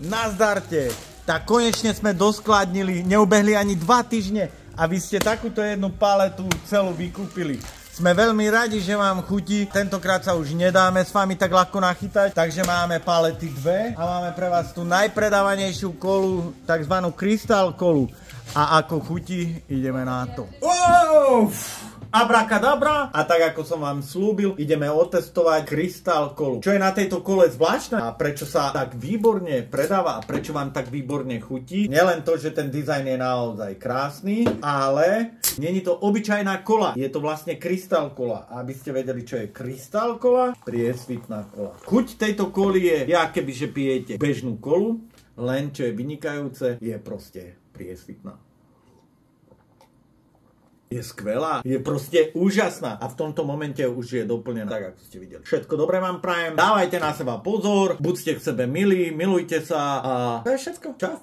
Nazdarte! Tak konečne sme doskladnili, neubehli ani 2 týždne a vy ste takúto jednu paletu celú vykúpili. Sme veľmi radi, že vám chutí. Tentokrát sa už nedáme s vami tak ľahko nachytať, takže máme palety 2 a máme pre vás tú najpredávanejšiu kolu, takzvanú Krystal kolu. A ako chutí, ideme na to. Abrakadabra! A tak ako som vám slúbil, ideme otestovať Krystal kolu. Čo je na tejto kole zvláštne a prečo sa tak výborne predáva a prečo vám tak výborne chutí. Nielen to, že ten dizajn je naozaj krásny, ale není to obyčajná kola. Je to vlastne Krystal kola. A aby ste vedeli, čo je Krystal kola, priesvitná kola. Chuť tejto koly je, kebyže pijete bežnú kolu, len čo je vynikajúce, je proste priesvitná. Je skvelá, je proste úžasná a v tomto momente už je doplnená, tak ako ste videli. Všetko dobré vám prajem, dávajte na seba pozor, buďte k sebe milí, milujte sa a to je všetko. Čau.